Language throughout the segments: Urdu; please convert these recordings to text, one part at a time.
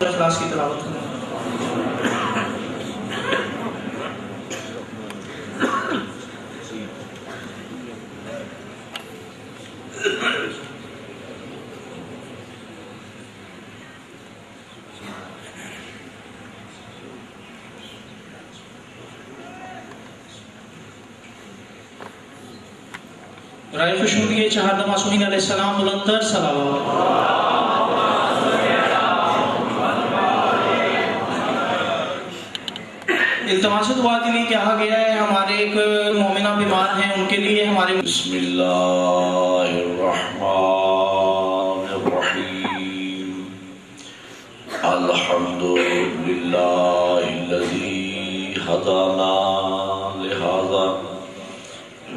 سورہ اخلاص کی تلاوت کریں۔ رائے خوشنودی چہار معصومین علیہ السلام بلندر صلوات۔ التماس دعا کے لیے کہا گیا ہے، ہمارے ایک مومنہ بیمار ہیں، ان کے لیے ہمارے بسم اللہ الرحمن الرحیم الحمد للہ الذی ہدانا لہذا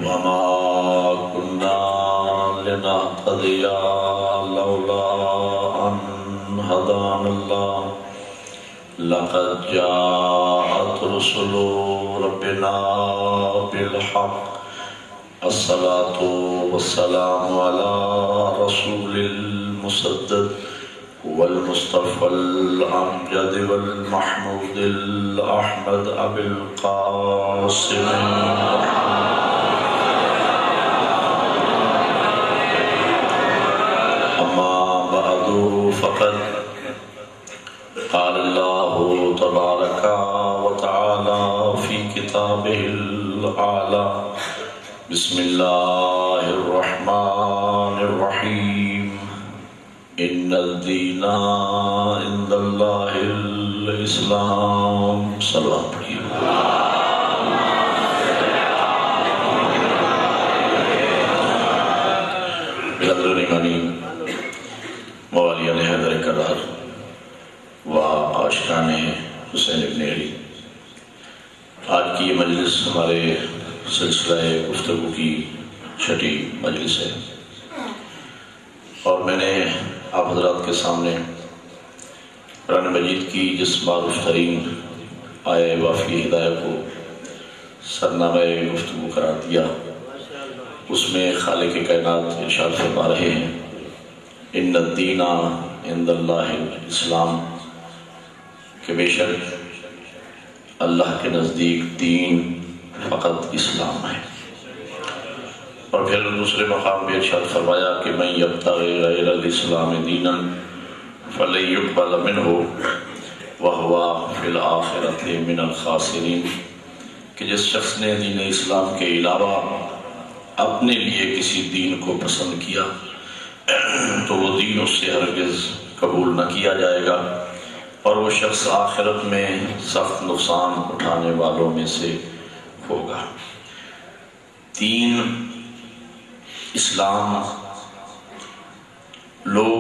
وما كنا لنهتدي لولا أن هدانا الله لقد جاءت رسل ربنا بالحق الصلاة والسلام على رسول المسدد والمصطفى الأمجد والمحمود الأحمد أبي القاسم فقد قال الله تبارك وتعالى في كتابه الأعلى بسم الله الرحمن الرحيم إن الدين عند الله الإسلام صلى الله عليه وسلم موالیان حیدر کرار و عاشقان حسین ابن علی، آج کی یہ مجلس ہمارے سلسلہ گفتگو کی چھٹی مجلس ہے، اور میں نے آپ حضرات کے سامنے قرآن مجید کی جس معروف ترین آیہ وافی ہدایہ کو سرنامہ گفتگو قرار دیا، اس میں خالق کائنات ارشاد فرما رہے ہیں ان الدین عند اللہ الاسلام، کہ بے شک اللہ کے نزدیک دین فقط اسلام ہے۔ اور پھر دوسرے مقام بھی ارشاد فرمایا کہ من یبتغی غیر الاسلام دینا فلن یقبل منہ وہو فی الآخرۃ من الخاسرین، کہ جس شخص نے دین اسلام کے علاوہ اپنے لیے کسی دین کو پسند کیا تو وہ دین اس سے ہرگز قبول نہ کیا جائے گا، اور وہ شخص آخرت میں سخت نقصان اٹھانے والوں میں سے ہوگا۔ دین اسلام، لوگ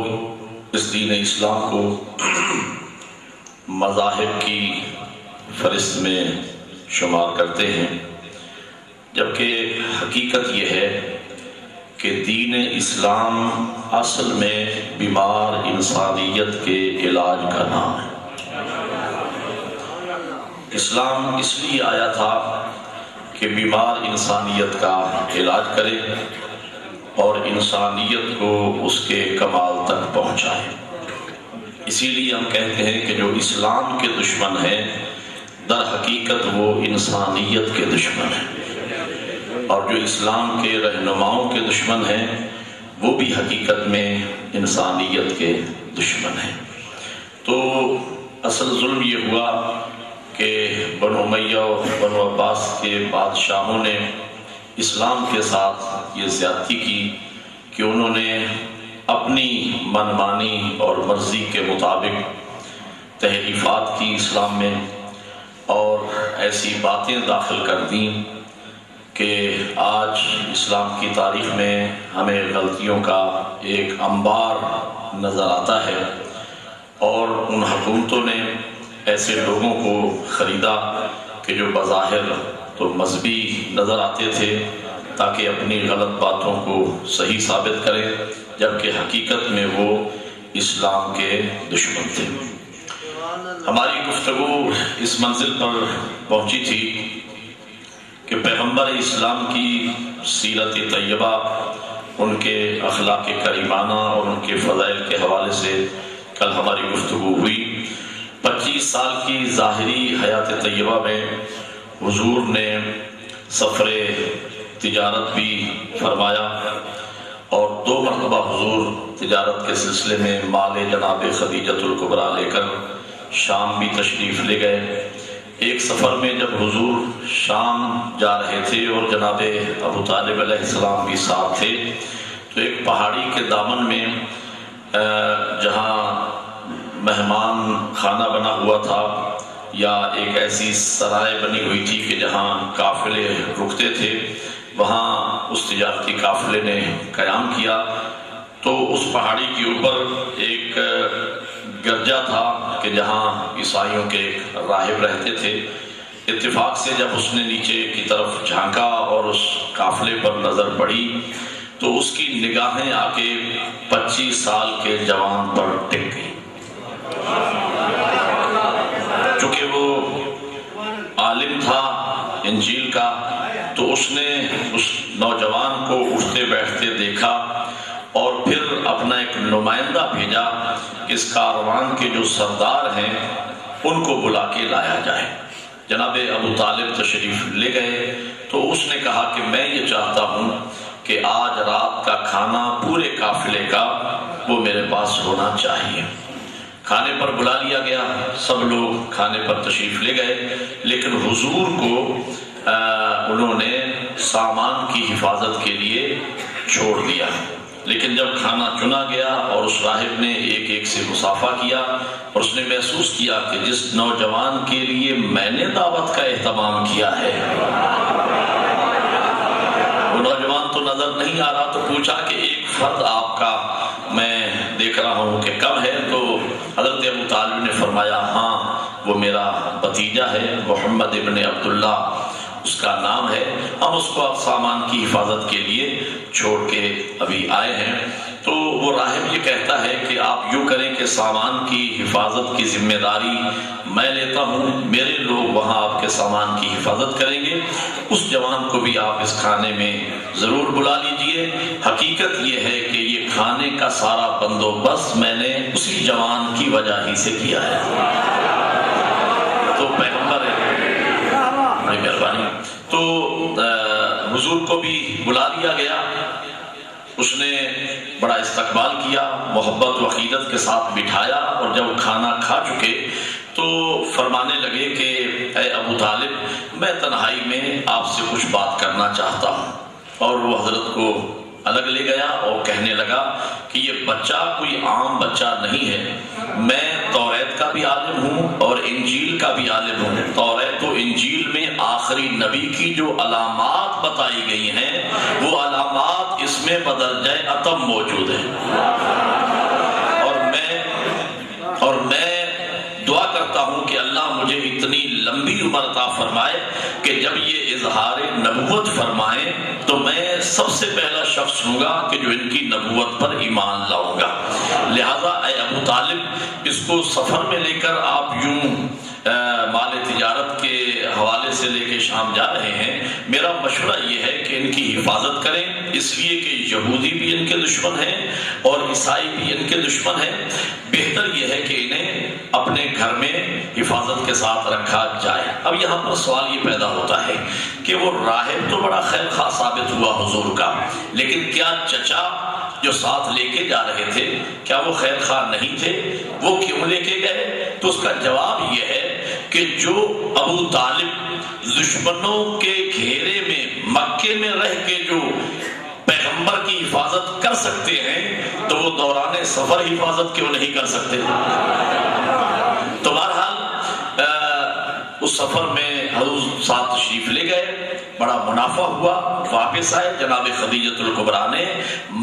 اس دین اسلام کو مذاہب کی فہرست میں شمار کرتے ہیں، جبکہ حقیقت یہ ہے کہ دین اسلام اصل میں بیمار انسانیت کے علاج کا نام ہے۔ اسلام اس لیے آیا تھا کہ بیمار انسانیت کا علاج کرے اور انسانیت کو اس کے کمال تک پہنچائے۔ اسی لیے ہم کہتے ہیں کہ جو اسلام کے دشمن ہیں در حقیقت وہ انسانیت کے دشمن ہیں، اور جو اسلام کے رہنماؤں کے دشمن ہیں وہ بھی حقیقت میں انسانیت کے دشمن ہیں۔ تو اصل ظلم یہ ہوا کہ بنو امیہ اور بنو عباس کے بادشاہوں نے اسلام کے ساتھ یہ زیادتی کی کہ انہوں نے اپنی منمانی اور مرضی کے مطابق تحریفات کی اسلام میں، اور ایسی باتیں داخل کر دیں کہ آج اسلام کی تاریخ میں ہمیں غلطیوں کا ایک انبار نظر آتا ہے، اور ان حکومتوں نے ایسے لوگوں کو خریدا کہ جو بظاہر تو مذہبی نظر آتے تھے تاکہ اپنی غلط باتوں کو صحیح ثابت کریں، جبکہ حقیقت میں وہ اسلام کے دشمن تھے۔ ہماری گفتگو اس منزل پر پہنچی تھی کہ پیغمبر اسلام کی سیرت طیبہ، ان کے اخلاق کریمانہ اور ان کے فضائل کے حوالے سے کل ہماری گفتگو ہوئی 25 سال کی ظاہری حیات طیبہ میں حضور نے سفر تجارت بھی فرمایا، اور 2 مرتبہ حضور تجارت کے سلسلے میں مال جناب خدیجۃ الکبریٰ لے کر شام بھی تشریف لے گئے۔ ایک سفر میں جب حضور شام جا رہے تھے اور جناب ابو طالب علیہ السلام بھی ساتھ تھے، تو ایک پہاڑی کے دامن میں جہاں مہمان خانہ بنا ہوا تھا یا ایک ایسی سرائے بنی ہوئی تھی کہ جہاں قافلے رکتے تھے، وہاں اس تجارتی قافلے نے قیام کیا۔ تو اس پہاڑی کے اوپر ایک گرجا تھا کہ جہاں عیسائیوں کے ایک راہب رہتے تھے۔ اتفاق سے جب اس نے نیچے کی طرف جھانکا اور اس قافلے پر نظر پڑی تو اس کی نگاہیں آ کے 25 سال کے جوان پر ٹک گئی۔ چونکہ وہ عالم تھا انجیل کا، تو اس نے اس نوجوان کو اٹھتے بیٹھتے دیکھا اور پھر اپنا ایک نمائندہ بھیجا کہ اس کاروان کے جو سردار ہیں ان کو بلا کے لایا جائے۔ جناب ابو طالب تشریف لے گئے تو اس نے کہا کہ میں یہ چاہتا ہوں کہ آج رات کا کھانا پورے قافلے کا وہ میرے پاس ہونا چاہیے۔ کھانے پر بلا لیا گیا، سب لوگ کھانے پر تشریف لے گئے، لیکن حضور کو انہوں نے سامان کی حفاظت کے لیے چھوڑ دیا۔ لیکن جب کھانا چنا گیا اور اس راہب نے ایک ایک سے مصافحہ کیا اور اس نے محسوس کیا کہ جس نوجوان کے لیے میں نے دعوت کا اہتمام کیا ہے وہ نوجوان تو نظر نہیں آ رہا، تو پوچھا کہ ایک فرد آپ کا میں دیکھ رہا ہوں کہ کم ہے؟ تو حضرت ابو طالب نے فرمایا ہاں وہ میرا بھتیجا ہے، محمد ابن عبداللہ اس کا نام ہے، ہم اس کو اب سامان کی حفاظت کے لیے چھوڑ کے ابھی آئے ہیں۔ تو وہ راہب یہ کہتا ہے کہ آپ یوں کریں کہ سامان کی حفاظت کی ذمہ داری میں لیتا ہوں، میرے لوگ وہاں آپ کے سامان کی حفاظت کریں گے، اس جوان کو بھی آپ اس کھانے میں ضرور بلا لیجئے۔ حقیقت یہ ہے کہ یہ کھانے کا سارا بندوبست میں نے اسی جوان کی وجہ ہی سے کیا ہے۔ تو پیغمبر مہربانی، تو حضور کو بھی بلا لیا گیا، اس نے بڑا استقبال کیا، محبت و عقیدت کے ساتھ بٹھایا، اور جب کھانا کھا چکے تو فرمانے لگے کہ اے ابو طالب میں تنہائی میں آپ سے کچھ بات کرنا چاہتا ہوں۔ اور وہ حضرت کو الگ لے گیا اور کہنے لگا کہ یہ بچہ کوئی عام بچہ نہیں ہے، میں توریت کا بھی عالم ہوں اور انجیل کا بھی عالم ہوں۔ توریت و انجیل میں آخری نبی کی جو علامات بتائی گئی ہیں وہ علامات اس میں بدرجہ اتم موجود ہیں، اور میں دعا کرتا ہوں کہ اللہ مجھے اتنی لمبی عمر عطا فرمائے کہ جب یہ اظہار نبوت فرمائیں تو میں سب سے پہلا شخص ہوں گا کہ جو ان کی نبوت پر ایمان لاؤں گا۔ لہذا اے ابو طالب اس کو سفر میں لے کر آپ یوں مال تجارت کے حوالے سے لے کے شام جا رہے ہیں، میرا مشورہ یہ ہے کہ ان کی حفاظت کریں، اس لیے کہ یہودی بھی ان کے دشمن ہیں اور عیسائی بھی ان کے دشمن ہیں۔ بہتر یہ ہے کہ انہیں اپنے گھر میں حفاظت کے ساتھ رکھا جائے۔ اب یہاں پر سوال یہ پیدا ہوتا ہے کہ وہ راہب تو بڑا خیر خواہ ثابت ہوا حضور کا، لیکن کیا چچا جو ساتھ لے کے جا رہے تھے کیا وہ خیر خواہ نہیں تھے؟ وہ کیوں لے کے گئے؟ تو اس کا جواب یہ ہے کہ جو ابو طالب دشمنوں کے گھیرے میں مکے میں رہ کے جو پیغمبر کی حفاظت کر سکتے ہیں تو وہ دوران سفر حفاظت کیوں نہیں کر سکتے؟ تو بہرحال اس سفر میں حضور ساتھ تشریف لے گئے، بڑا منافع ہوا، واپس آئے۔ جناب خدیجۃ الکبریٰ نے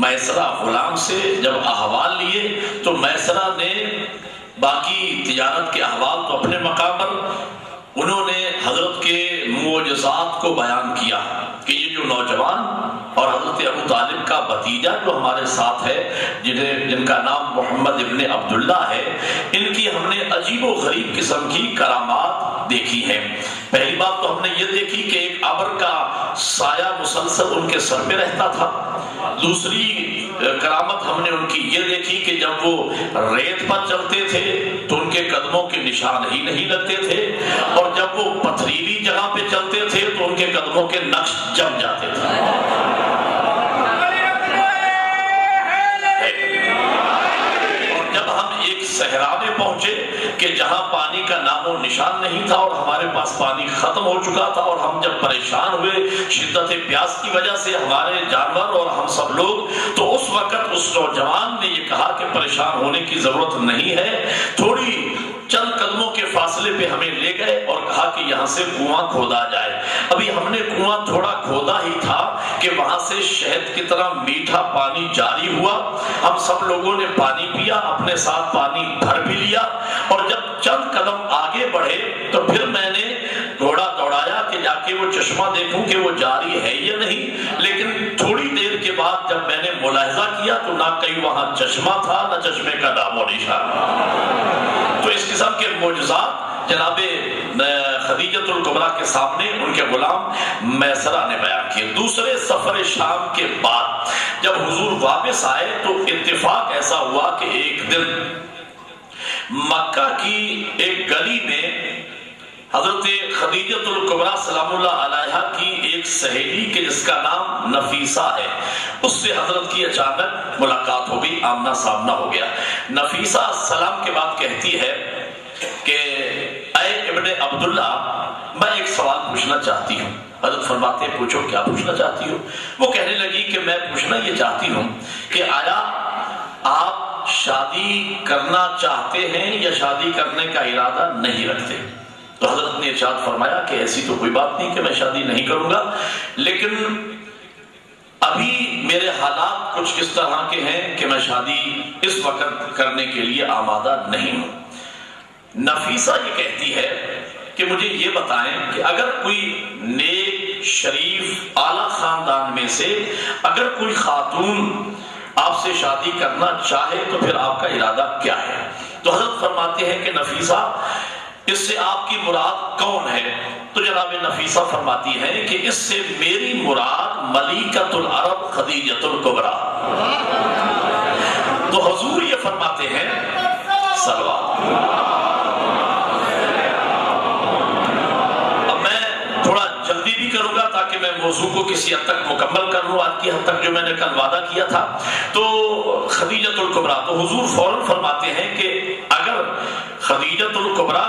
میسرہ غلام سے جب احوال لیے تو میسرہ نے باقی تجارت کے احوال تو اپنے مقام پر، انہوں نے حضرت کے معجزات کو بیان کیا کہ یہ جو نوجوان اور حضرت ابو طالب کا بھتیجا جو ہمارے ساتھ ہے، جن کا نام محمد ابن عبداللہ ہے، ان کی ہم نے عجیب و غریب قسم کی کرامات دیکھی ہیں۔ پہلی بات تو ہم نے یہ دیکھی کہ ایک ابر کا سایہ مسلسل ان کے سر پہ رہتا تھا، دوسری کرامت ہم نے ان کی یہ دیکھی کہ جب وہ ریت پر چلتے تھے تو ان کے قدموں کے نشان ہی نہیں لگتے تھے، اور جب وہ پتھریلی جگہ پہ چلتے تھے تو ان کے قدموں کے نقش جم جاتے تھے۔ اور جب ہم ایک صحرا میں پہنچے کہ جہاں پانی کا نام و نشان نہیں تھا اور ہمارے پاس پانی ختم ہو چکا تھا، اور ہم جب پریشان ہوئے شدت پیاس کی وجہ سے ہمارے جانور اور ہم سب لوگ، تو اس وقت اس نوجوان نے یہ کہا کہ پریشان ہونے کی ضرورت نہیں ہے، تھوڑی چند قدموں کے فاصلے پہ ہمیں لے گئے اور کہا کہ یہاں سے کنواں کھودا جائے۔ ابھی ہم نے کنواں تھوڑا کھودا ہی تھا کہ وہاں سے شہد کی طرح میٹھا پانی جاری ہوا، ہم سب لوگوں نے پانی پیا، اپنے ساتھ پانی بھر بھی لیا، اور جب چند قدم آگے بڑھے تو پھر میں نے گھوڑا دوڑایا کہ جا کے وہ چشمہ دیکھوں کہ وہ جاری ہے یا نہیں، لیکن تھوڑی دیر کے بعد جب میں نے ملاحظہ کیا تو نہ کہیں وہاں چشمہ تھا نہ چشمے کا نام و نشان۔ تو اس قسم کے معجزات جناب خدیجۃ الکبریٰ کے سامنے ان کے غلام میسرہ نے بیان کیے۔ دوسرے سفر شام کے بعد جب حضور واپس آئے تو اتفاق ایسا ہوا کہ ایک دن مکہ کی ایک گلی میں حضرت خدیجۃ الکبریٰ سلام اللہ علیہا کی ایک سہیلی کے جس کا نام نفیسہ ہے، اس سے حضرت کی اچانک ملاقات ہو گئی، آمنا سامنا ہو گیا۔ نفیسہ سلام کے بعد کہتی ہے کہ اے ابن عبداللہ، میں ایک سوال پوچھنا چاہتی ہوں۔ حضرت فرماتے ہیں پوچھو، کیا پوچھنا چاہتی ہو؟ وہ کہنے لگی کہ میں پوچھنا یہ چاہتی ہوں کہ آیا آپ شادی کرنا چاہتے ہیں یا شادی کرنے کا ارادہ نہیں رکھتے؟ تو حضرت نے ارشاد فرمایا کہ ایسی تو کوئی بات نہیں کہ میں شادی نہیں کروں گا، لیکن ابھی میرے حالات کچھ اس طرح کے ہیں کہ میں شادی اس وقت کرنے کے لیے آمادہ نہیں ہوں۔ نفیسہ یہ کہتی ہے کہ مجھے یہ بتائیں کہ اگر کوئی نیک شریف اعلیٰ خاندان میں سے اگر کوئی خاتون آپ سے شادی کرنا چاہے تو پھر آپ کا ارادہ کیا ہے؟ تو حضرت فرماتے ہیں کہ نفیسہ، اس سے آپ کی مراد کون ہے؟ تو جناب نفیسہ فرماتی ہیں کہ اس سے میری مراد ملکۃ العرب خدیجۃ الکبریٰ۔ تو حضور یہ فرماتے ہیں صلوات۔ اب میں تھوڑا جلدی بھی کروں گا تاکہ میں موضوع کو کسی حد تک مکمل کر لوں، آج کی حد تک جو میں نے کل وعدہ کیا تھا۔ تو خدیجۃ الکبریٰ، تو حضور فوراً فرماتے ہیں کہ اگر خدیجۃ الکبریٰ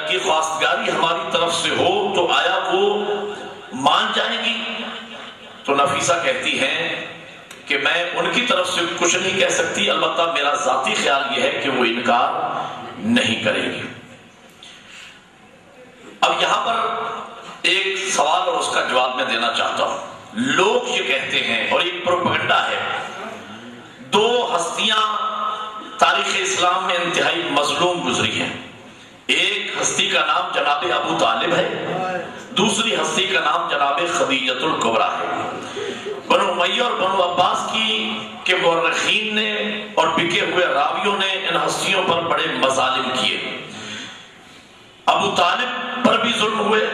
کی خواستگاری ہماری طرف سے ہو تو آیا وہ مان جائے گی؟ تو نفیسہ کہتی ہیں کہ میں ان کی طرف سے کچھ نہیں کہہ سکتی، البتہ میرا ذاتی خیال یہ ہے کہ وہ انکار نہیں کرے گی۔ اب یہاں پر ایک سوال اور اس کا جواب میں دینا چاہتا ہوں۔ لوگ یہ کہتے ہیں، اور ایک پروپیگنڈا ہے، دو ہستیاں تاریخ اسلام میں انتہائی مظلوم گزری ہیں، ایک ہستی کا نام جناب ابو طالب ہے، دوسری ہستی کا نام جناب خدیجۃ الکبریٰ ہے۔ بنو امیہ اور بنو عباس کے مورخین نے اور بکے ہوئے راویوں نے ان ہستیوں پر بڑے مظالم کیے۔ ابو طالب پر بھی ظلم ہوئے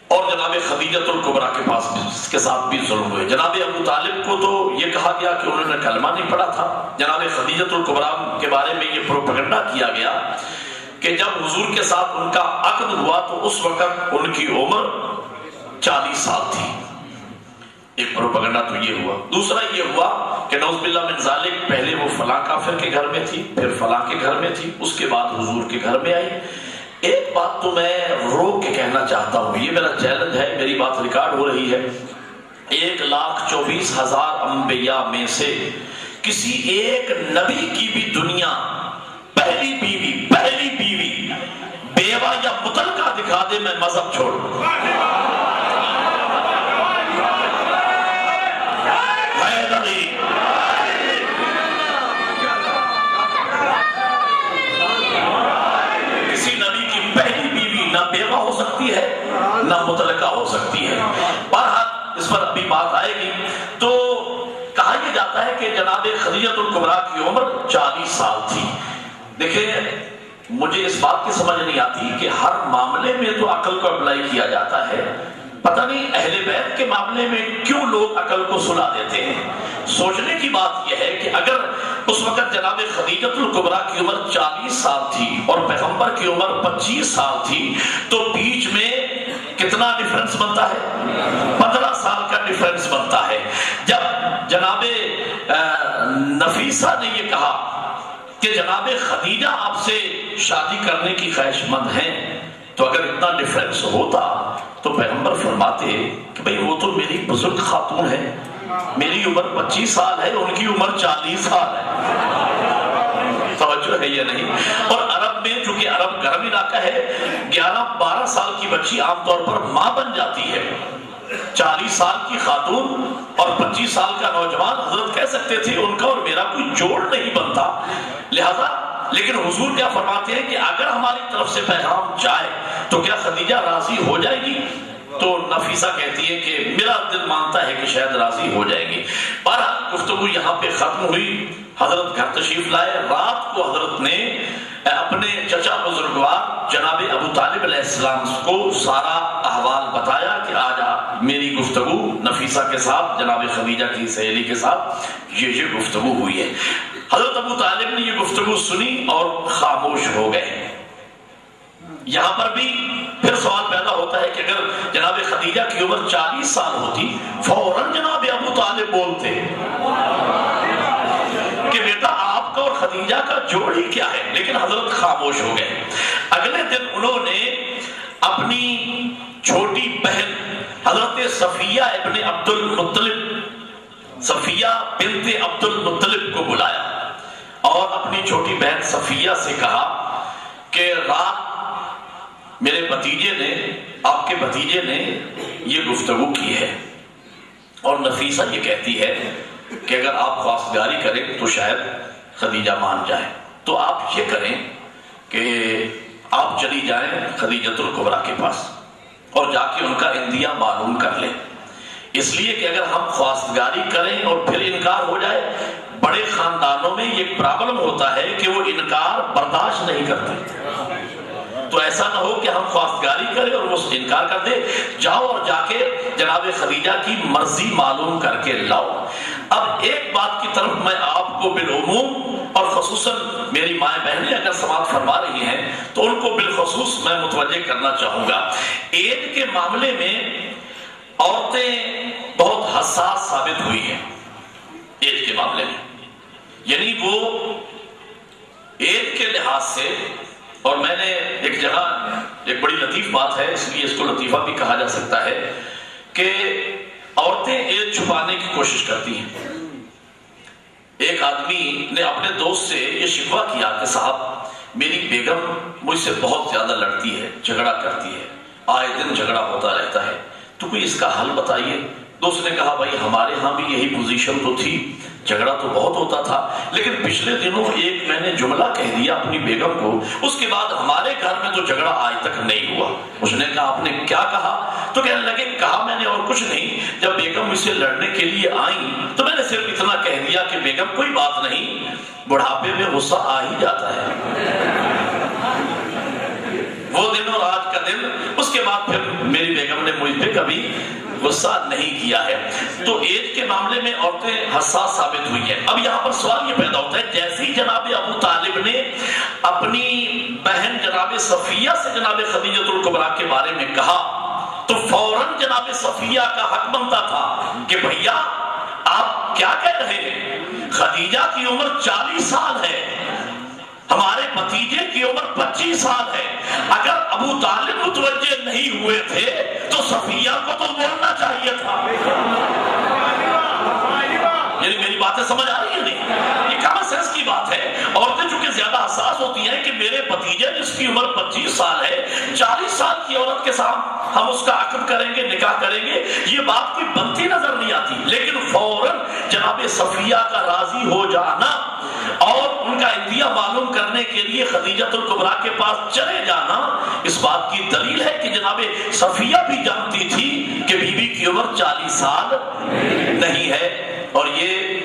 اور جناب خدیجۃ الکبریٰ کے پاس بھی اس کے ساتھ بھی ظلم ہوئے۔ جناب ابو طالب کو تو یہ کہا گیا کہ انہوں نے کلمہ نہیں پڑھا تھا۔ جناب خدیجۃ الکبریٰ کے بارے میں یہ پروپیگنڈا کیا گیا کہ جب حضور کے ساتھ ان کا عقد ہوا تو اس وقت ان کی عمر 40 سال تھی۔ ایک پروپیگنڈا تو یہ ہوا۔ دوسرا یہ ہوا کہ نعوذ باللہ من ذالک، پہلے وہ فلاں کافر کے گھر میں تھی، پھر فلاں کے گھر میں تھی، اس کے بعد حضور کے گھر میں آئی۔ ایک بات تو میں روک کے کہنا چاہتا ہوں، یہ میرا چیلنج ہے، میری بات ریکارڈ ہو رہی ہے۔ 1,24,000 انبیاء میں سے کسی ایک نبی کی بھی دنیا پہلی بیوی بیوہ یا مطلقہ دکھا دے، میں مذہب چھوڑ دوں۔ کسی نبی کی پہلی بیوی نہ بیوہ ہو سکتی ہے نہ مطلقہ ہو سکتی ہے۔ بہرحال اس پر ابھی بات آئے گی۔ تو کہا یہ جاتا ہے کہ جناب خدیجۃ الکبریٰ کی عمر 40 سال تھی۔ دیکھیں، مجھے اس بات کی سمجھ نہیں آتی کہ ہر معاملے میں تو عقل کو اپلائی کیا جاتا ہے، پتہ نہیں اہل بیت کے معاملے میں کیوں لوگ عقل کو سلا دیتے ہیں۔ سوچنے کی بات یہ ہے کہ اگر اس وقت جناب خدیجۃ الکبریٰ کی عمر 40 سال تھی اور پیغمبر کی عمر 25 سال تھی تو بیچ میں کتنا ڈیفرنس بنتا ہے؟ 15 سال کا ڈیفرنس بنتا ہے۔ جب جناب نفیسہ نے یہ کہا کہ جناب خدیجہ آپ سے شادی کرنے کی خواہش مند ہیں، تو اگر اتنا ڈیفرنس ہوتا تو پیغمبر فرماتے کہ بھئی وہ تو میری بزرگ خاتون ہے، میری عمر 25 سال ہے، ان کی عمر 40 سال ہے۔ توجہ ہے یا نہیں؟ اور عرب میں چونکہ عرب گرم علاقہ ہے، 11-12 سال کی بچی عام طور پر ماں بن جاتی ہے۔ 40 سال کی خاتون اور 25 سال کا نوجوان، حضرت کہہ سکتے تھے ان کا اور میرا کوئی جوڑ نہیں بنتا، لہذا لیکن حضور کیا فرماتے ہیں کہ اگر ہماری طرف سے پیغام جائے تو کیا خدیجہ راضی ہو جائے گی؟ تو نفیسہ کہتی ہے کہ میرا دل مانتا ہے کہ شاید راضی ہو جائے گی۔ بہرحال گفتگو یہاں پہ ختم ہوئی، حضرت گھر تشریف لائے۔ رات کو حضرت نے اپنے چچا بزرگوار جناب ابو طالب علیہ السلام کو سارا احوال بتایا کہ آج میری گفتگو نفیسہ کے ساتھ، جناب خدیجہ کی سہیلی کے ساتھ یہ گفتگو ہوئی ہے۔ حضرت ابو طالب نے یہ گفتگو سنی اور خاموش ہو گئے۔ یہاں پر بھی پھر سوال پیدا ہوتا ہے کہ اگر جناب خدیجہ کی عمر 40 سال ہوتی فوراً جناب ابو طالب بولتے کہ بیٹا آپ کا اور خدیجہ کا جوڑ ہی کیا ہے، لیکن حضرت خاموش ہو گئے۔ اگلے دن انہوں نے اپنی چھوٹی بہن حضرت صفیہ ابن عبد المطلب، صفیہ بنت عبد المطلب کو بلایا اور اپنی چھوٹی بہن صفیہ سے کہا کہ رات میرے بھتیجے نے، آپ کے بھتیجے نے یہ گفتگو کی ہے اور نفیسہ یہ کہتی ہے کہ اگر آپ خواستگاری کریں تو شاید خدیجہ مان جائے، تو آپ یہ کریں کہ آپ چلی جائیں خدیجۃ الکبریٰ کے پاس اور جا کے ان کا اندیہ معلوم کر لیں، اس لیے کہ اگر ہم خواستگاری کریں اور پھر انکار ہو جائے، بڑے خاندانوں میں یہ پرابلم ہوتا ہے کہ وہ انکار برداشت نہیں کرتے، تو ایسا نہ ہو کہ ہم خواستگاری کریں اور وہ انکار کر دے۔ جاؤ اور جا کے جناب خدیجہ کی مرضی معلوم کر کے لاؤ۔ اب ایک بات کی طرف میں آپ کو بالعموم اور خصوصاً میری مائیں بہنیں اگر سماعت فرما رہی ہیں تو ان کو بالخصوص میں متوجہ کرنا چاہوں گا، عید کے معاملے میں عورتیں بہت حساس ثابت ہوئی ہیں عید کے معاملے میں، یعنی وہ عید کے لحاظ سے، اور میں نے ایک جگہ ایک بڑی لطیف بات ہے اس لیے اس کو لطیفہ بھی کہا جا سکتا ہے کہ عورتیں عید چھپانے کی کوشش کرتی ہیں۔ ایک آدمی نے اپنے دوست سے یہ شکوہ کیا کہ صاحب میری بیگم مجھ سے بہت زیادہ لڑتی ہے، جھگڑا کرتی ہے، آئے دن جھگڑا ہوتا رہتا ہے، تو کوئی اس کا حل بتائیے۔ دوست نے کہا بھائی ہمارے ہاں بھی یہی پوزیشن تو تھی، جھگڑا تو بہت ہوتا تھا، لیکن پچھلے دنوں ایک میں نے جملہ کہہ دیا اپنی بیگم کو، اس کے بعد ہمارے گھر میں تو جھگڑا آج تک نہیں ہوا۔ اس نے کہا آپ نے کیا کہا؟ تو کہنے لگے کہا میں نے اور کچھ نہیں، جب بیگم مجھ سے لڑنے کے لیے آئیں تو میں نے صرف اتنا کہہ دیا کہ بیگم کوئی بات نہیں، بڑھاپے میں غصہ آ ہی جاتا ہے۔ وہ دن اور آج کا دن، اس کے بعد پھر میری بیگم نے مجھ پہ کبھی غصہ نہیں کیا ہے۔ تو عید کے معاملے میں عورتیں حساس ثابت ہوئی ہیں۔ اب یہاں پر سوال یہ پیدا ہوتا ہے، جیسے ہی جناب ابو طالب نے اپنی بہن جناب صفیہ سے جناب خدیجۃ الکبریٰ کے بارے میں کہا تو فوراً جناب صفیہ کا حق بنتا تھا کہ بھیا آپ کیا کہہ رہے ہیں، خدیجہ کی عمر 40 سال ہے، ہمارے بھتیجے کی عمر 25 سال ہے، اگر ابو طالب متوجہ نہیں ہوئے تھے تو صفیہ کو تو بولنا چاہیے تھا۔ یعنی میری باتیں سمجھ آ رہی ہیں نہیں؟ یہ کامن سینس کی بات ہے۔ عورتیں چونکہ زیادہ حساس ہوتی ہیں کہ میرے بھتیجے جس کی عمر 25 سال ہے، 40 سال کی عورت کے ساتھ ہم اس کا عقد کریں گے، نکاح کریں گے، یہ بات کوئی بنتی نظر نہیں آتی، لیکن فوراً جناب صفیہ کا راضی ہو جانا اور ان کا اندیہ معلوم کرنے کے لیے خدیجۃ الکبریٰ کے پاس چلے جانا اس بات کی دلیل ہے کہ جناب صفیہ بھی جانتی تھی کہ بی بی کی عمر 40 سال نہیں ہے۔ اور یہ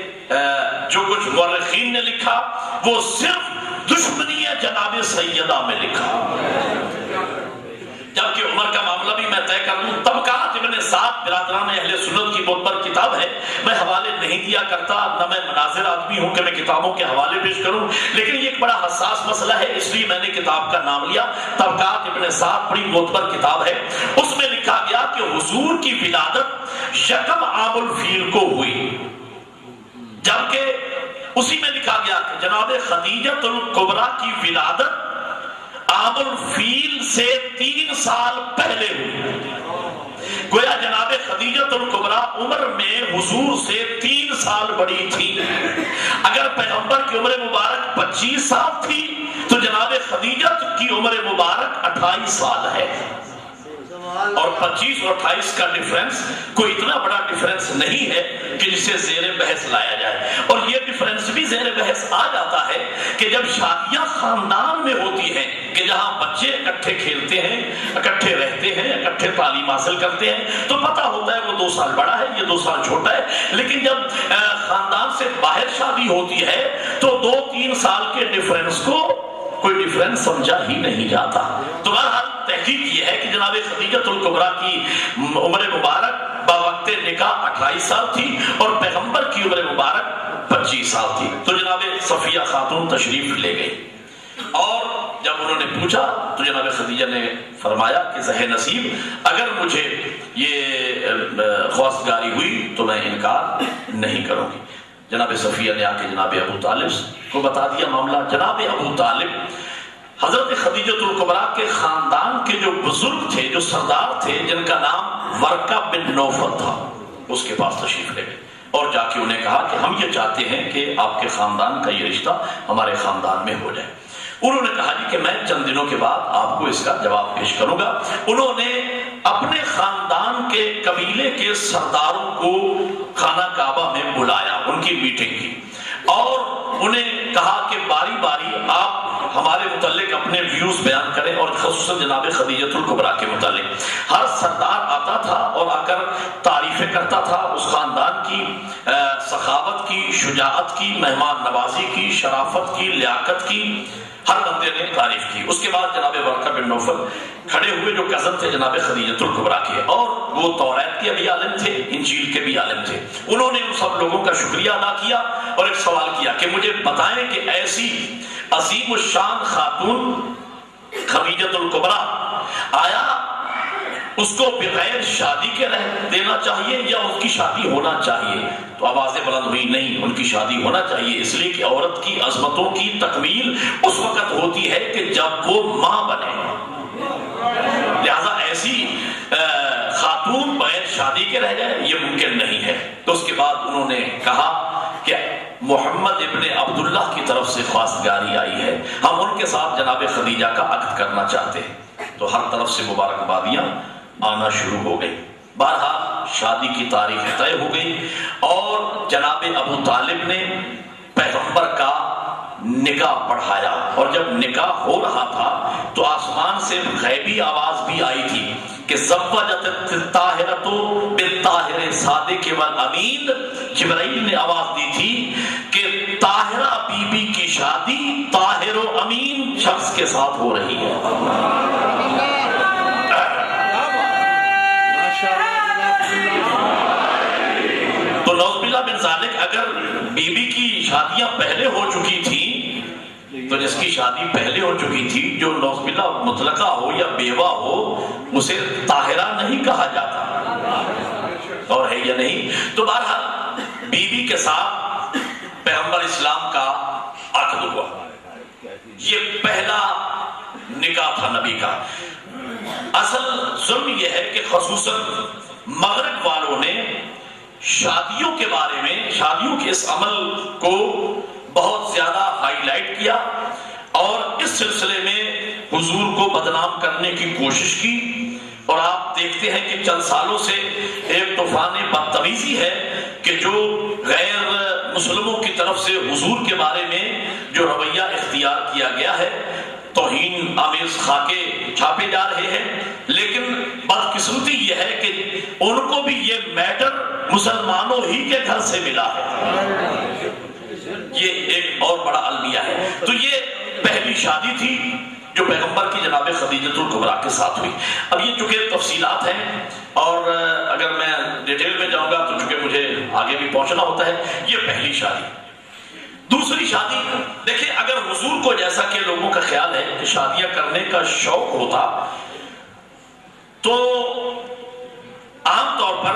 جو کچھ مورخین نے لکھا وہ صرف دشمنی جناب سیدہ میں لکھا، جبکہ عمر کا معاملہ بھی میں طے کر دوں، طبقات ابن ساتھ برادران اہل سنت کی معتبر کتاب ہے، میں حوالے نہیں دیا کرتا، نہ میں مناظر آدمی ہوں کہ میں کتابوں کے حوالے پیش کروں، لیکن یہ ایک بڑا حساس مسئلہ ہے، اس لیے میں نے کتاب کا نام لیا طبقات ابن سعد، بڑی معتبر کتاب ہے۔ اس میں لکھا گیا کہ حضور کی ولادت یکم عام الفیل کو ہوئی، جبکہ اسی میں لکھا گیا کہ جناب خدیجۃ الکبریٰ کی ولادت عام الفیل سے 3 سال پہلے ہوئی۔ گویا جناب خدیجۃ الکبریٰ عمر میں حضور سے 3 سال بڑی تھی۔ اگر پیغمبر کی عمر مبارک 25 سال تھی تو جناب خدیجت کی عمر مبارک 28 سال ہے، اور 25 اور 28 کا ڈیفرنس کوئی اتنا بڑا ڈیفرنس نہیں ہے کہ جسے زیر بحث لایا جائے۔ اور یہ ڈیفرنس بھی زیر بحث آ جاتا ہے کہ جب شادیاں خاندان میں ہوتی ہیں کہ جہاں بچے اکٹھے کھیلتے ہیں، اکٹھے رہتے ہیں، اکٹھے تعلیم حاصل کرتے ہیں، تو پتہ ہوتا ہے وہ 2 سال بڑا ہے، یہ 2 سال چھوٹا ہے۔ لیکن جب خاندان سے باہر شادی ہوتی ہے تو 2-3 سال کے ڈیفرنس کو کوئی ڈیفرنس سمجھا ہی نہیں جاتا۔ تو بہرحال تحقیق یہ ہے کہ جناب خدیجۃ الکبریٰ کی عمر مبارک بوقت نکاح 28 سال تھی اور پیغمبر کی عمر مبارک 25 سال تھی۔ تو جناب صفیہ خاتون تشریف لے گئی، اور جب انہوں نے پوچھا تو جناب خدیجہ نے فرمایا کہ زہ نصیب، اگر مجھے یہ خواستگاری ہوئی تو میں انکار نہیں کروں گی۔ جناب صفیہ نے آ کے جناب ابو طالب کو بتا دیا معاملہ۔ جناب ابو طالب حضرت خدیجۃ الکبریٰ کے خاندان کے جو بزرگ تھے، جو سردار تھے، جن کا نام ورقہ بن نوفل تھا، اس کے پاس تشریف لے گئے اور جا کے انہیں کہا کہ ہم یہ چاہتے ہیں کہ آپ کے خاندان کا یہ رشتہ ہمارے خاندان میں ہو جائے۔ انہوں نے کہا جی کہ میں چند دنوں کے بعد آپ کو اس کا جواب پیش کروں گا۔ انہوں نے اپنے خاندان کے قبیلے کے سرداروں کو خانہ کعبہ میں بلایا، ان کی میٹنگ کی، اور انہیں کہا کہ باری باری آپ ہمارے متعلق اپنے ویوز بیان کریں، اور خصوصاً جناب خدیجۃ الکبریٰ کے متعلق۔ ہر سردار آتا تھا اور آ کر تعریفیں کرتا تھا اس خاندان کی سخاوت کی، شجاعت کی، مہمان نوازی کی، شرافت کی، لیاقت کی، ہر بندے نے تعریف کی۔ اس کے بعد جناب ورقہ بن نوفل کھڑے ہوئے، جو کزن تھے جناب خدیجۃ الکبریٰ کے، اور وہ توریت کے بھی عالم تھے، انجیل کے بھی عالم تھے۔ انہوں نے ان سب لوگوں کا شکریہ ادا کیا اور ایک سوال کیا کہ مجھے بتائیں کہ ایسی عظیم الشان خاتون خدیجۃ الکبریٰ، آیا اس کو بغیر شادی کے رہ دینا چاہیے یا اس کی شادی ہونا چاہیے؟ تو آوازیں بلند ہوئی، نہیں، ان کی شادی ہونا چاہیے، اس لیے کہ عورت کی عظمتوں کی تکمیل اس وقت ہوتی ہے کہ جب وہ ماں بنے، لہذا ایسی خاتون بغیر شادی کے رہ جائے یہ ممکن نہیں ہے۔ تو اس کے بعد انہوں نے کہا کہ محمد ابن عبداللہ کی طرف سے خواستگاری آئی ہے، ہم ان کے ساتھ جناب خدیجہ کا عقد کرنا چاہتے ہیں۔ تو ہر طرف سے مبارکبادیاں آنا شروع ہو گئی۔ بہرحال شادی کی تاریخ طے ہو گئی، اور جناب ابو طالب نے پیغمبر کا نکاح پڑھایا، اور جب نکاح ہو رہا تھا تو آسمان سے غیبی آواز بھی آئی تھی کہ زوجت الطاہرۃ بالطاہر صادق والامین۔ جبرائیل نے آواز دی تھی کہ طاہرہ بی بی کی شادی طاہر و امین شخص کے ساتھ ہو رہی ہے۔ تو نعوذ باللہ من ذالک، اگر بی بی کی شادیاں پہلے ہو چکی تھی تو جس کی شادی پہلے ہو چکی تھی، جو نعوذ باللہ مطلقہ ہو یا بیوہ ہو، اسے طاہرہ نہیں کہا جاتا، اور ہے یا نہیں؟ تو بہرحال بی بی کے ساتھ پیغمبر اسلام کا عقد ہوا۔ یہ پہلا نکاح تھا نبی کا۔ اصل ظلم یہ ہے کہ خصوصاً مغرب والوں نے شادیوں کے بارے میں، شادیوں کے اس عمل کو بہت زیادہ ہائی لائٹ کیا، اور اس سلسلے میں حضور کو بدنام کرنے کی کوشش کی۔ اور آپ دیکھتے ہیں کہ چند سالوں سے ایک طوفان بدتمیزی ہے کہ جو غیر مسلموں کی طرف سے حضور کے بارے میں جو رویہ اختیار کیا گیا ہے، توہین آمیز خاکے چھاپے جا رہے ہیں، لیکن بدقسمتی یہ ہے کہ ان کو بھی یہ میٹر مسلمانوں ہی کے گھر سے ملا ہے۔ یہ ایک اور بڑا المیہ ہے۔ تو یہ پہلی شادی تھی جو پیغمبر کی جناب خدیجۃ الکبریٰ کے ساتھ ہوئی۔ اب یہ چونکہ تفصیلات ہیں اور اگر میں ڈیٹیل میں جاؤں گا تو چونکہ مجھے آگے بھی پہنچنا ہوتا ہے۔ یہ پہلی شادی۔ دوسری شادی دیکھیں، اگر حضور کو جیسا کہ لوگوں کا خیال ہے کہ شادیاں کرنے کا شوق ہوتا تو عام طور پر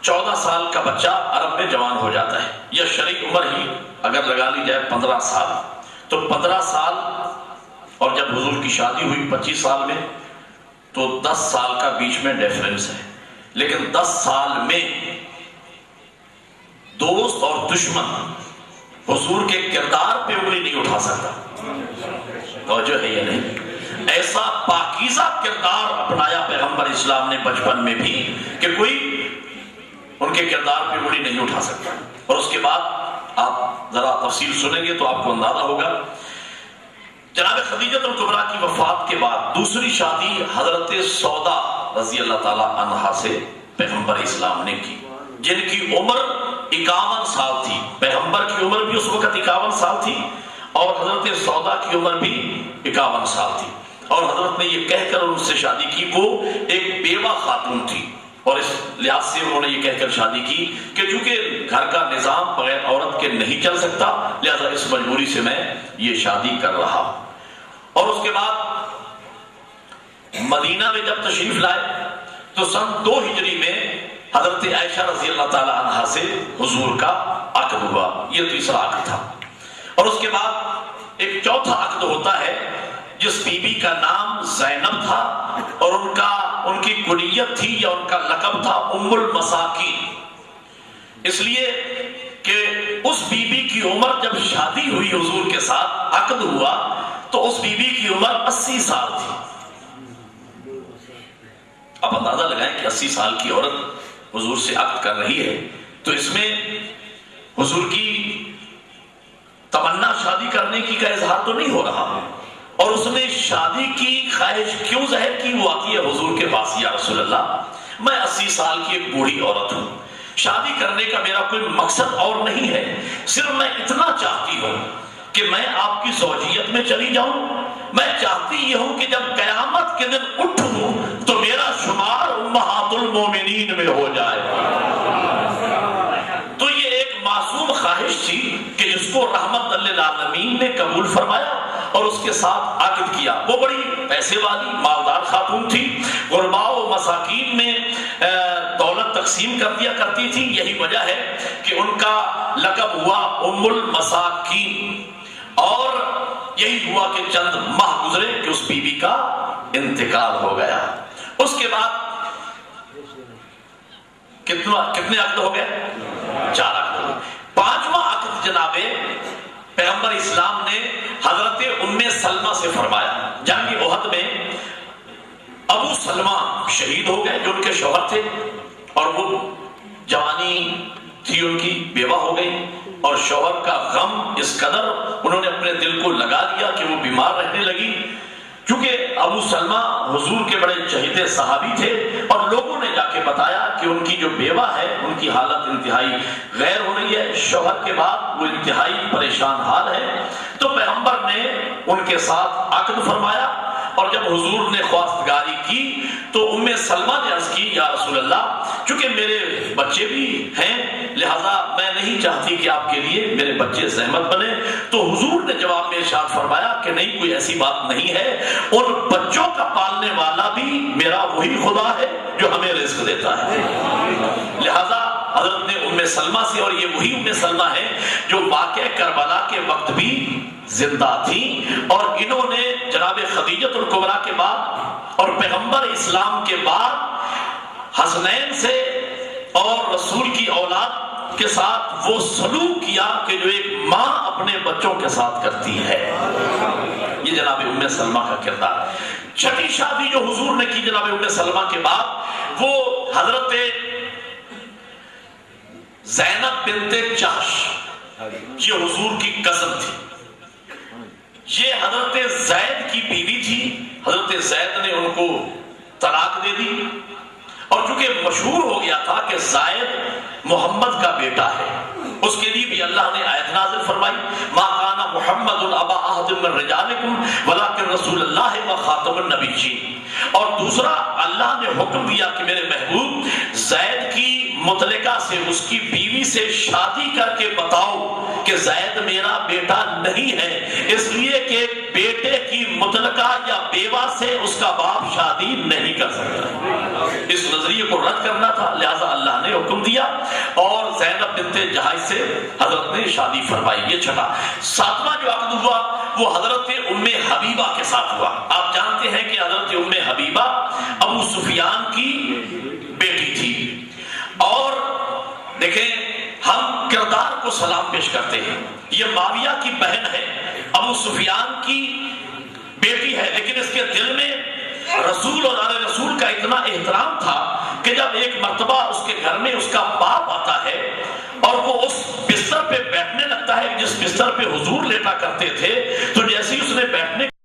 14 سال کا بچہ عرب میں جوان ہو جاتا ہے، یا شرعی عمر ہی اگر لگا لی جائے 15 سال، تو 15 سال اور جب حضور کی شادی ہوئی 25 سال میں، تو 10 سال کا بیچ میں ڈیفرنس ہے۔ لیکن 10 سال میں دوست اور دشمن حضور کے کردار پہ انگلی نہیں اٹھا سکتا۔ توجہ ہے یا نہیں؟ ایسا پاکیزہ کردار اپنایا پیغمبر اسلام نے بچپن میں بھی کہ کوئی ان کے کردار پہ انگلی نہیں اٹھا سکتا۔ اور اس کے بعد آپ ذرا تفصیل سنیں گے تو آپ کو اندازہ ہوگا۔ جناب خدیجۃ الکبریٰ کی وفات کے بعد دوسری شادی حضرت سودا رضی اللہ تعالی عنہا سے پیغمبر اسلام نے کی، جن کی عمر 51 سال تھی۔ پیغمبر کی عمر بھی اس وقت 51 سال تھی اور حضرت سودا کی عمر بھی 51 سال تھی، اور حضرت نے یہ کہہ کر ان سے شادی کی، وہ ایک بیوہ خاتون تھی، اور اس لحاظ سے انہوں نے یہ کہہ کر شادی کی کہ چونکہ گھر کا نظام بغیر عورت کے نہیں چل سکتا، لہذا اس مجبوری سے میں یہ شادی کر رہا ہوں۔ اور اس کے بعد مدینہ میں جب تشریف لائے تو سن 2 ہجری میں حضرت عائشہ رضی اللہ تعالی عنہا سے حضور کا عقد ہوا۔ یہ تیسرا عقد تھا۔ اور اس کے بعد ایک چوتھا عقد ہوتا ہے جس بی بی کا نام زینب تھا، اور ان کی کنیت تھی یا ان کا لقب تھا ام المساکین، اس لیے کہ اس بی بی کی عمر جب شادی ہوئی حضور کے ساتھ عقد ہوا تو اس بی بی کی عمر 80 سال تھی۔ اب اندازہ لگائیں کہ 80 سال کی عورت حضور سے عقد کر رہی ہے، تو اس میں حضور کی تمنا شادی کرنے کی کا اظہار تو نہیں ہو رہا، اور اس نے شادی کی خواہش کیوں ظاہر کی؟ وہ آتی ہے حضور کے پاس، یا رسول اللہ میں 80 سال کی ایک بوڑھی عورت ہوں، شادی کرنے کا میرا کوئی مقصد اور نہیں ہے، صرف میں اتنا چاہتی ہوں کہ میں آپ کی زوجیت میں چلی جاؤں، میں چاہتی یہ ہوں کہ جب قیامت کے دن اٹھوں تو میرا شمار امہات المومنین میں ہو جائے۔ تو یہ ایک معصوم خواہش تھی کہ جس کو رحمت للعالمین نے قبول فرمایا اور اس کے ساتھ عقد کیا۔ وہ بڑی پیسے والی مالدار خاتون تھی، غرباء و مساکین میں دولت تقسیم کر دیا کرتی تھی، یہی وجہ ہے کہ ان کا لقب ہوا ام المساکین۔ اور یہی ہوا کہ چند ماہ گزرے کہ اس بی بی کا انتقال ہو گیا۔ اس کے بعد کتنے عقد ہو گئے؟ 4 عقد۔ 5واں عقد جناب پیغمبر اسلام نے حضرت ام سلمہ سے فرمایا۔ جنگ احد میں ابو سلمہ شہید ہو گئے جو ان کے شوہر تھے، اور وہ جوانی تھی ان کی، بیوہ ہو گئی، اور شوہر کا غم اس قدر انہوں نے اپنے دل کو لگا لیا کہ وہ بیمار رہنے لگی۔ کیونکہ ابو سلمہ حضور کے بڑے چہیتے صحابی تھے، اور لوگوں نے جا کے بتایا کہ ان کی جو بیوہ ہے ان کی حالت انتہائی غیر ہو رہی ہے، شوہر کے بعد وہ انتہائی پریشان حال ہے۔ تو پیغمبر نے ان کے ساتھ عقد فرمایا، اور جب حضور نے خواستگاری کی تو ام سلمہ نے عرض کی، یا رسول اللہ چونکہ میرے بچے بھی ہیں لہذا میں نہیں چاہتی کہ آپ کے لیے میرے بچے زحمت بنے۔ تو حضور نے جواب میں ارشاد فرمایا کہ نہیں، کوئی ایسی بات نہیں ہے، ان بچوں کا پالنے والا بھی میرا وہی خدا ہے جو ہمیں رزق دیتا ہے۔ لہذا حضرت نے ام سلمہ سے، اور یہ وہی ام سلمہ ہے جو واقعہ کربلا کے وقت بھی زندہ تھی، اور انہوں نے جناب خدیجۃ الکبریٰ کے بعد اور پیغمبر اسلام کے بعد حسنین سے اور رسول کی اولاد کے ساتھ وہ سلوک کیا کہ جو ایک ماں اپنے بچوں کے ساتھ کرتی ہے۔ یہ جناب ام سلمہ کا کردار۔ 6ٹھی شادی جو حضور نے کی جناب ام سلمہ کے بعد، وہ حضرت زینب بنت جحش، یہ حضور کی کزن تھی، یہ حضرت زید کی بیوی تھی۔ حضرت زید نے ان کو طلاق دے دی، اور چونکہ مشہور ہو گیا تھا کہ زید محمد کا بیٹا ہے، اس کے لیے بھی اللہ نے آیت نازل فرمائی، ما کان محمد ابا احد من رجالکم ولکن رسول اللہ و خاتم النبیین. اور دوسرا اللہ نے حکم دیا کہ میرے محبوب زید کی مطلقہ سے اس کی بیوی سے شادی کر کے بتاؤ کہ زید میرا بیٹا نہیں ہے، اس لیے کہ بیٹے کی مطلقہ یا بیوہ سے اس کا باپ شادی نہیں کر سکتا. اس نظریے کو رد کرنا تھا، لہذا اللہ نے حکم دیا اور زینب بنت جحش سے حضرت نے شادی فرمائی. یہ چھٹا. ساتواں جو عقد ہوا وہ حضرت ام حبیبہ کے ساتھ ہوا. آپ جانتے ہیں کہ حضرت ام حبیبہ ابو سفیان کی بیٹی تھی. اور دیکھیں ہم کردار کو سلام پیش کرتے ہیں. یہ معاویہ کی بہن ہے، ابو سفیان کی بیٹی ہے، لیکن اس کے دل میں رسول اور آل رسول کا اتنا احترام تھا کہ جب ایک مرتبہ اس کے گھر میں اس کا باپ آتا ہے اور وہ اس بستر پہ بیٹھنے لگتا ہے جس بستر پہ حضور لیٹا کرتے تھے، تو جیسے ہی اس نے بیٹھنے